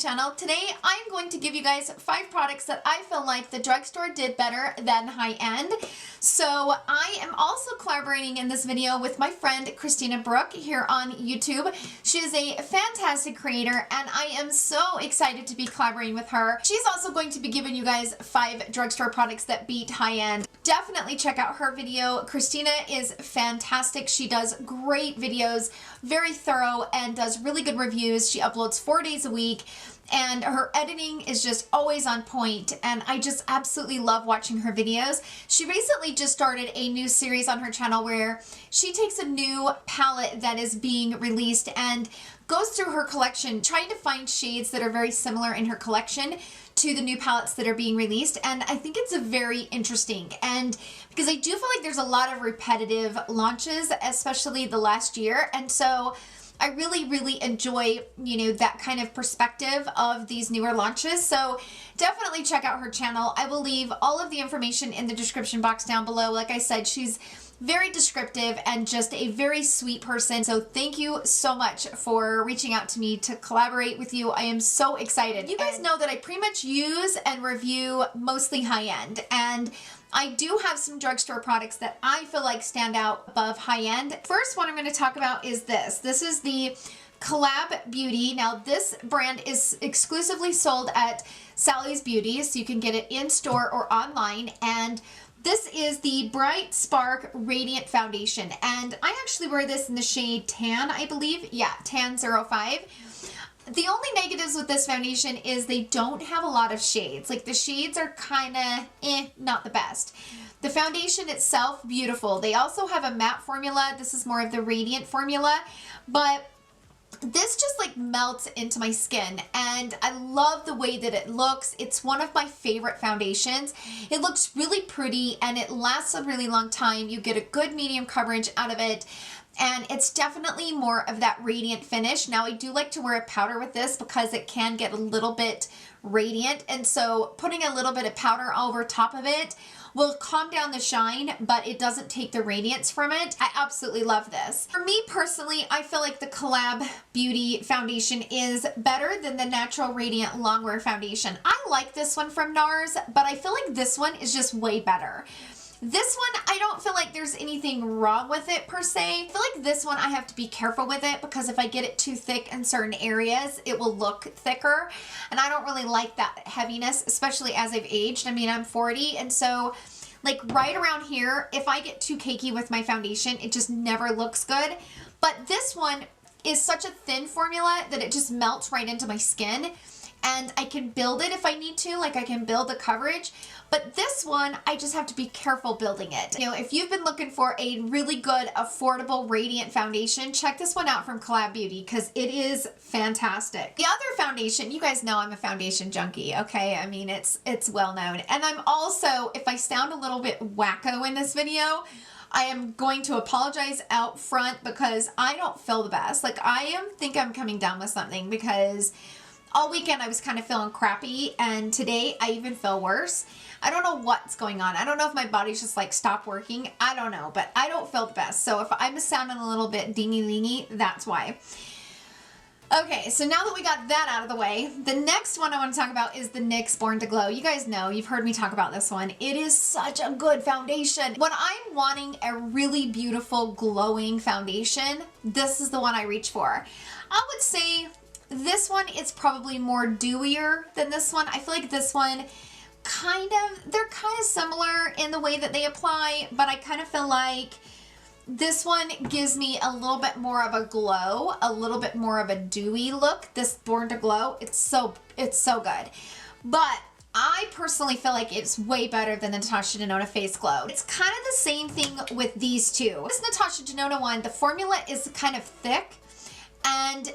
channel. Today I'm going to give you guys 5 products that I feel like the drugstore did better than high-end. So I am also collaborating in this video with my friend Christina Brooke here on YouTube. She is a fantastic creator and I am so excited to be collaborating with her. She's also going to be giving you guys 5 drugstore products that beat high-end. Definitely check out her video. Christina is fantastic. She does great videos, very thorough, and does really good reviews. She uploads 4 days a week and her editing is just always on point, and I just absolutely love watching her videos. She recently just started a new series on her channel where she takes a new palette that is being released and goes through her collection trying to find shades that are very similar in her collection to the new palettes that are being released, and I think it's a very interesting, and because I do feel like there's a lot of repetitive launches, especially the last year, and so I really enjoy, you know, that kind of perspective of these newer launches. So definitely check out her channel. I will leave all of the information in the description box down below. Like I said, she's very descriptive and just a very sweet person. So thank you so much for reaching out to me to collaborate with you. I am so excited. You guys know that I pretty much use and review mostly high-end, and I do have some drugstore products that I feel like stand out above high-end. First one I'm going to talk about is this. This is the Collab Beauty. Now this brand is exclusively sold at Sally's Beauty, so you can get it in store or online, and this is the Bright Spark Radiant Foundation, and I actually wear this in the shade Tan, I believe. Yeah, Tan 05. The only negatives with this foundation is they don't have a lot of shades. Like, the shades are kind of not the best. The foundation itself, beautiful. They also have a matte formula. This is more of the radiant formula, but this just like melts into my skin and I love the way that it looks. It's one of my favorite foundations. It looks really pretty and it lasts a really long time. You get a good medium coverage out of it. And it's definitely more of that radiant finish. Now I do like to wear a powder with this because it can get a little bit radiant. And so putting a little bit of powder over top of it will calm down the shine, but it doesn't take the radiance from it. I absolutely love this. For me personally, I feel like the Collab Beauty foundation is better than the Natural Radiant Longwear foundation. I like this one from NARS, but I feel like this one is just way better. This one, I don't feel like there's anything wrong with it per se. I feel like this one I have to be careful with it because if I get it too thick in certain areas, it will look thicker. And I don't really like that heaviness, especially as I've aged. I mean, I'm 40, and so like right around here, if I get too cakey with my foundation, it just never looks good. But this one is such a thin formula that it just melts right into my skin. And I can build it if I need to, like I can build the coverage. But this one, I just have to be careful building it. You know, if you've been looking for a really good, affordable, radiant foundation, check this one out from Collab Beauty because it is fantastic. The other foundation, you guys know I'm a foundation junkie, okay? I mean, it's well known. And I'm also, if I sound a little bit wacko in this video, I am going to apologize out front because I don't feel the best. Like, think I'm coming down with something because all weekend I was kind of feeling crappy, and today I even feel worse. I don't know what's going on. I don't know if my body's just like stopped working. I don't know, but I don't feel the best. So if I'm sounding a little bit dingy-lingy, that's why. Okay, so now that we got that out of the way, the next one I want to talk about is the NYX Born to Glow. You guys know, you've heard me talk about this one. It is such a good foundation. When I'm wanting a really beautiful glowing foundation, this is the one I reach for. I would say this one is probably more dewier than this one. I feel like this one they're kind of similar in the way that they apply, but I kind of feel like this one gives me a little bit more of a glow, a little bit more of a dewy look. This Born to Glow, it's so good. But I personally feel like it's way better than the Natasha Denona Face Glow. It's kind of the same thing with these two. This Natasha Denona one, the formula is kind of thick and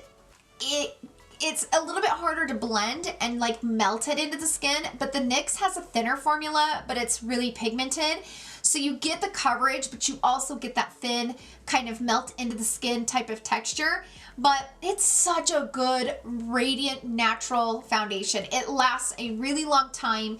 it's a little bit harder to blend and like melt it into the skin, but the NYX has a thinner formula, but it's really pigmented. So you get the coverage, but you also get that thin kind of melt into the skin type of texture. But it's such a good, radiant, natural foundation. It lasts a really long time.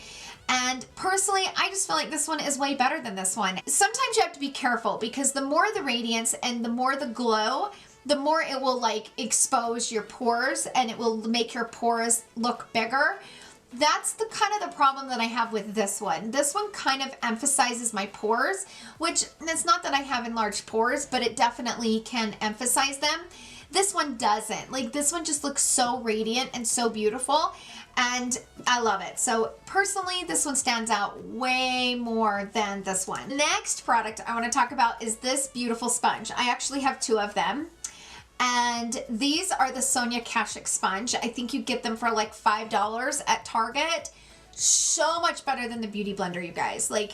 And personally, I just feel like this one is way better than this one. Sometimes you have to be careful because the more the radiance and the more the glow, the more it will like expose your pores and it will make your pores look bigger. That's the kind of the problem that I have with this one. This one kind of emphasizes my pores, which it's not that I have enlarged pores, but it definitely can emphasize them. This one doesn't. Like, this one just looks so radiant and so beautiful, and I love it. So personally, this one stands out way more than this one. Next product I want to talk about is this beautiful sponge. I actually have two of them. And these are the Sonia Kashuk sponge. I think you get them for like $5 at Target. So much better than the Beauty Blender, you guys. Like,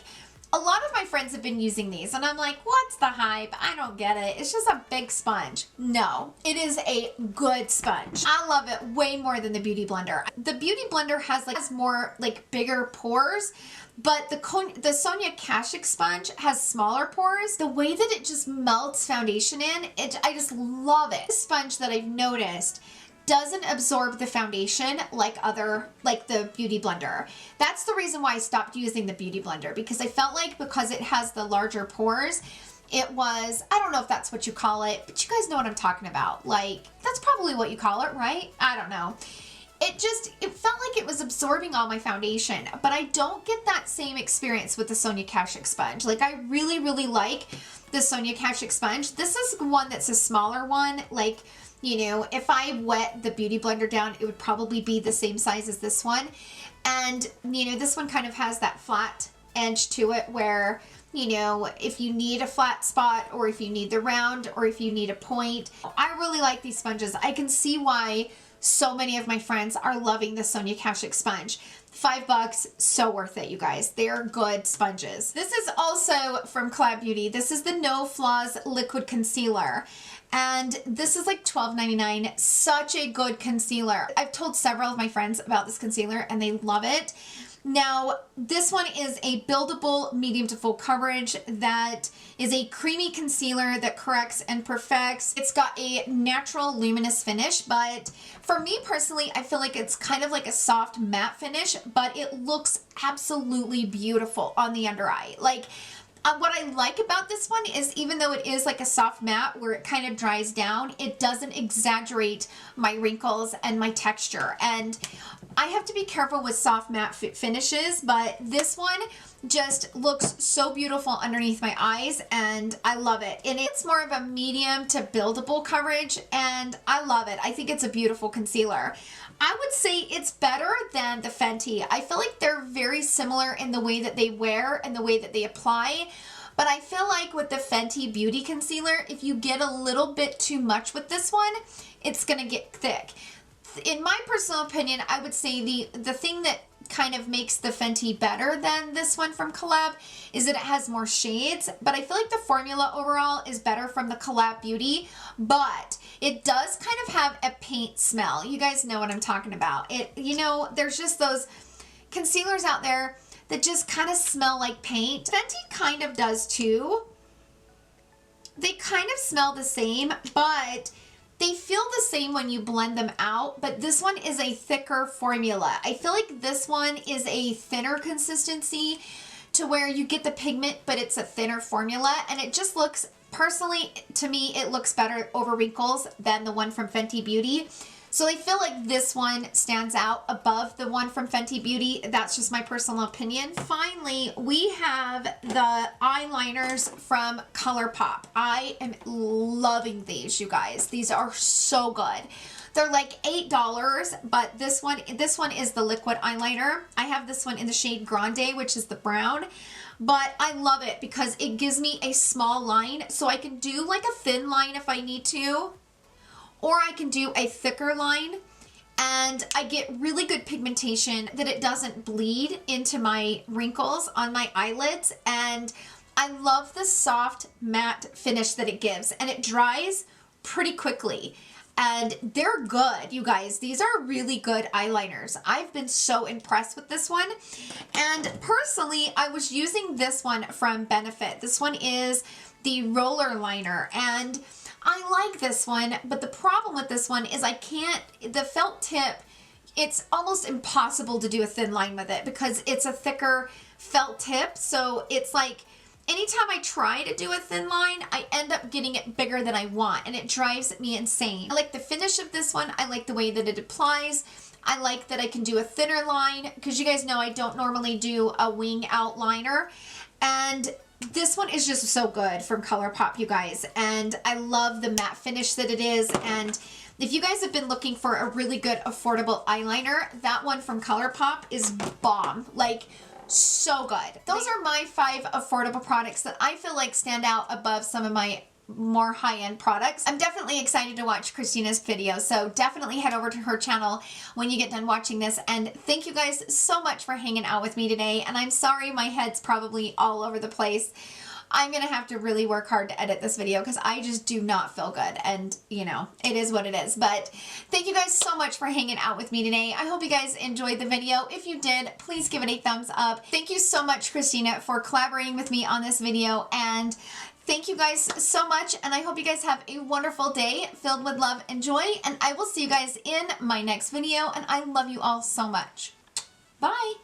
a lot of my friends have been using these and I'm like, what's the hype? I don't get it. It's just a big sponge. No, it is a good sponge. I love it way more than the Beauty Blender. The Beauty Blender has more like bigger pores, but the Sonia Kashuk sponge has smaller pores. The way that it just melts foundation in, I just love it. This sponge that I've noticed doesn't absorb the foundation like the Beauty Blender. That's the reason why I stopped using the Beauty Blender, because I felt like because it has the larger pores, it was, I don't know if that's what you call it, but you guys know what I'm talking about. Like, that's probably what you call it, right? I don't know. It felt like it was absorbing all my foundation, but I don't get that same experience with the Sonia Kashuk sponge. Like, I really, really like the Sonia Kashuk sponge. This is one that's a smaller one. Like, you know, if I wet the Beauty Blender down, it would probably be the same size as this one. And, you know, this one kind of has that flat edge to it where, you know, if you need a flat spot or if you need the round or if you need a point. I really like these sponges. I can see why so many of my friends are loving the Sonia Kashuk sponge. $5, so worth it, you guys. They're good sponges. This is also from Collab Beauty. This is the No Flaws Liquid Concealer. And this is like $12.99. Such a good concealer. I've told several of my friends about this concealer and they love it. Now, this one is a buildable medium to full coverage that is a creamy concealer that corrects and perfects. It's got a natural luminous finish, but for me personally, I feel like it's kind of like a soft matte finish, but it looks absolutely beautiful on the under eye. Like, what I like about this one is even though it is like a soft matte where it kind of dries down, it doesn't exaggerate my wrinkles and my texture. And I have to be careful with soft matte finishes, but this one just looks so beautiful underneath my eyes and I love it. And it's more of a medium to buildable coverage and I love it. I think it's a beautiful concealer. I would say it's better than the Fenty. I feel like they're very similar in the way that they wear and the way that they apply. But I feel like with the Fenty Beauty Concealer, if you get a little bit too much with this one, it's going to get thick. In my personal opinion, I would say the thing that kind of makes the Fenty better than this one from Collab is that it has more shades, but I feel like the formula overall is better from the Collab Beauty, but it does kind of have a paint smell. You guys know what I'm talking about. You know, there's just those concealers out there that just kind of smell like paint. Fenty kind of does too. They kind of smell the same, but they feel the same when you blend them out, but this one is a thicker formula. I feel like this one is a thinner consistency to where you get the pigment, but it's a thinner formula, and it just looks, personally, to me, it looks better over wrinkles than the one from Fenty Beauty. So I feel like this one stands out above the one from Fenty Beauty. That's just my personal opinion. Finally, we have the eyeliners from Colourpop. I am loving these, you guys. These are so good. They're like $8, but this one is the liquid eyeliner. I have this one in the shade Grande, which is the brown. But I love it because it gives me a small line, so I can do like a thin line if I need to, or I can do a thicker line, and I get really good pigmentation that it doesn't bleed into my wrinkles on my eyelids, and I love the soft matte finish that it gives, and it dries pretty quickly. And they're good, you guys. These are really good eyeliners. I've been so impressed with this one. And personally, I was using this one from Benefit. This one is the roller liner, and I like this one, but the problem with this one is the felt tip, it's almost impossible to do a thin line with it because it's a thicker felt tip. So it's like, anytime I try to do a thin line, I end up getting it bigger than I want, and it drives me insane. I like the finish of this one. I like the way that it applies. I like that I can do a thinner line, because you guys know I don't normally do a wing outliner. And this one is just so good from Colourpop, you guys. And I love the matte finish that it is. And if you guys have been looking for a really good affordable eyeliner, that one from Colourpop is bomb. Like, so good. Those are my 5 affordable products that I feel like stand out above some of my more high-end products. I'm definitely excited to watch Christina's video, so definitely head over to her channel when you get done watching this. And thank you guys so much for hanging out with me today. And I'm sorry my head's probably all over the place. I'm gonna have to really work hard to edit this video because I just do not feel good, and you know, it is what it is. But thank you guys so much for hanging out with me today. I hope you guys enjoyed the video. If you did, please give it a thumbs up. Thank you so much, Christina, for collaborating with me on this video, and thank you guys so much, and I hope you guys have a wonderful day filled with love and joy, and I will see you guys in my next video, and I love you all so much. Bye!